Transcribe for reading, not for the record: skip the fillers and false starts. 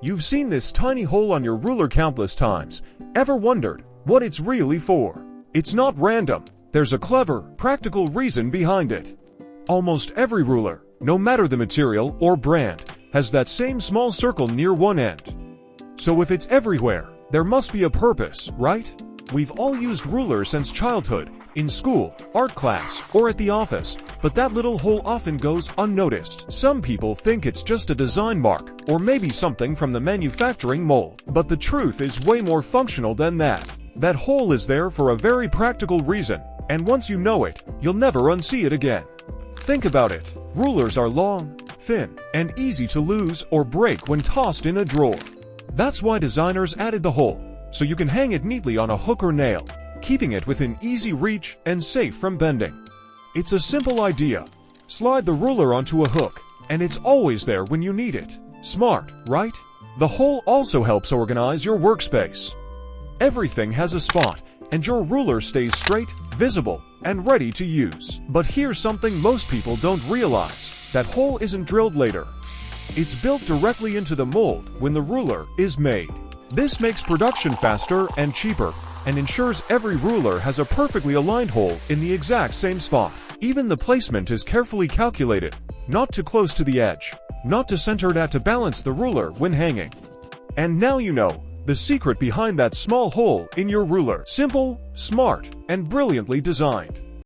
You've seen this tiny hole on your ruler countless times. Ever wondered what it's really for? It's not random. There's a clever, practical reason behind it. Almost every ruler, no matter the material or brand, has that same small circle near one end. So if it's everywhere, there must be a purpose, right? We've all used rulers since childhood, in school, art class, or at the office, but that little hole often goes unnoticed. Some people think it's just a design mark, or maybe something from the manufacturing mold. But the truth is way more functional than that. That hole is there for a very practical reason, and once you know it, you'll never unsee it again. Think about it. Rulers are long, thin, and easy to lose or break when tossed in a drawer. That's why designers added the hole, so you can hang it neatly on a hook or nail, keeping it within easy reach and safe from bending. It's a simple idea. Slide the ruler onto a hook, and it's always there when you need it. Smart, right? The hole also helps organize your workspace. Everything has a spot, and your ruler stays straight, visible, and ready to use. But here's something most people don't realize. That hole isn't drilled later. It's built directly into the mold when the ruler is made. This makes production faster and cheaper, and ensures every ruler has a perfectly aligned hole in the exact same spot. Even the placement is carefully calculated, not too close to the edge, not too centered to balance the ruler when hanging. And now you know the secret behind that small hole in your ruler. Simple, smart, and brilliantly designed.